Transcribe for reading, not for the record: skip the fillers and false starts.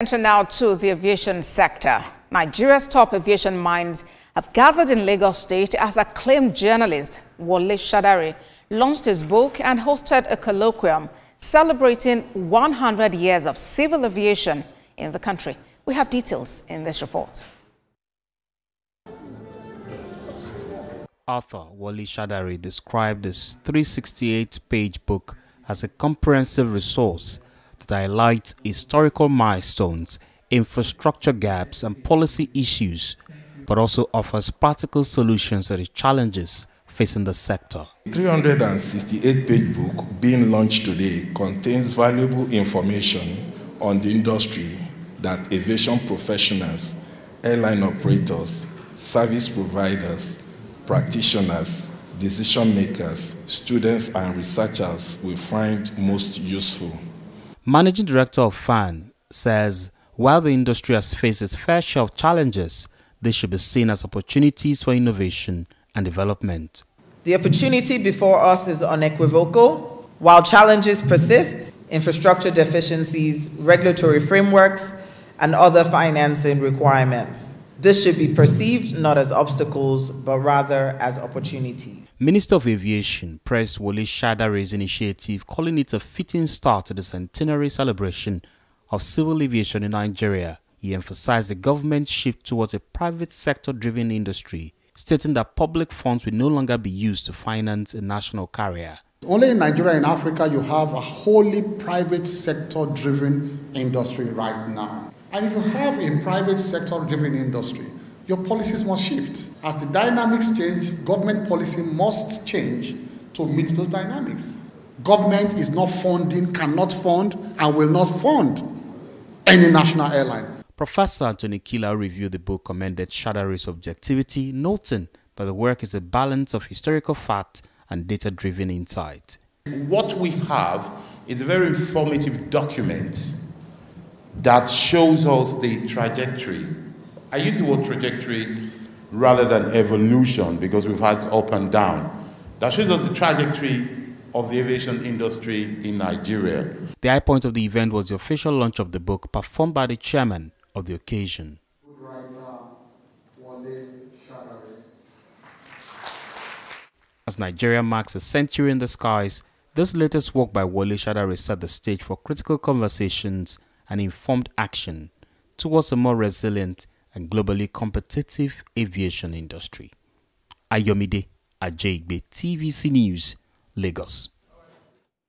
Enter now to the aviation sector. Nigeria's top aviation minds have gathered in Lagos State as acclaimed journalist Wole Shadari launched his book and hosted a colloquium celebrating 100 years of civil aviation in the country. We have details in this report. Author Wole Shadari described this 368-page book as a comprehensive resource that highlights historical milestones, infrastructure gaps, and policy issues, but also offers practical solutions to the challenges facing the sector. The 368-page book being launched today contains valuable information on the industry that aviation professionals, airline operators, service providers, practitioners, decision makers, students, and researchers will find most useful. Managing Director of FAN says while the industry has faced its fair share of challenges, they should be seen as opportunities for innovation and development. The opportunity before us is unequivocal. While challenges persist, infrastructure deficiencies, regulatory frameworks, and other financing requirements, this should be perceived not as obstacles, but rather as opportunities. Minister of Aviation praised Wole Shadari's initiative, calling it a fitting start to the centenary celebration of civil aviation in Nigeria. He emphasized the government's shift towards a private sector-driven industry, stating that public funds will no longer be used to finance a national carrier. Only in Nigeria and Africa you have a wholly private sector-driven industry right now. And if you have a private sector-driven industry, your policies must shift. As the dynamics change, government policy must change to meet those dynamics. Government is not funding, cannot fund, and will not fund any national airline. Professor Anthony Kila, who reviewed the book, commended Shadari's objectivity, noting that the work is a balance of historical fact and data-driven insight. What we have is a very informative document that shows us the trajectory. I use the word trajectory rather than evolution because we've had up and down. That shows us the trajectory of the aviation industry in Nigeria. The high point of the event was the official launch of the book, performed by the chairman of the occasion. As Nigeria marks a century in the skies, this latest work by Wole Shadari set the stage for critical conversations and informed action towards a more resilient and globally competitive aviation industry. Ayomide Ajayigbe, TVC News, Lagos.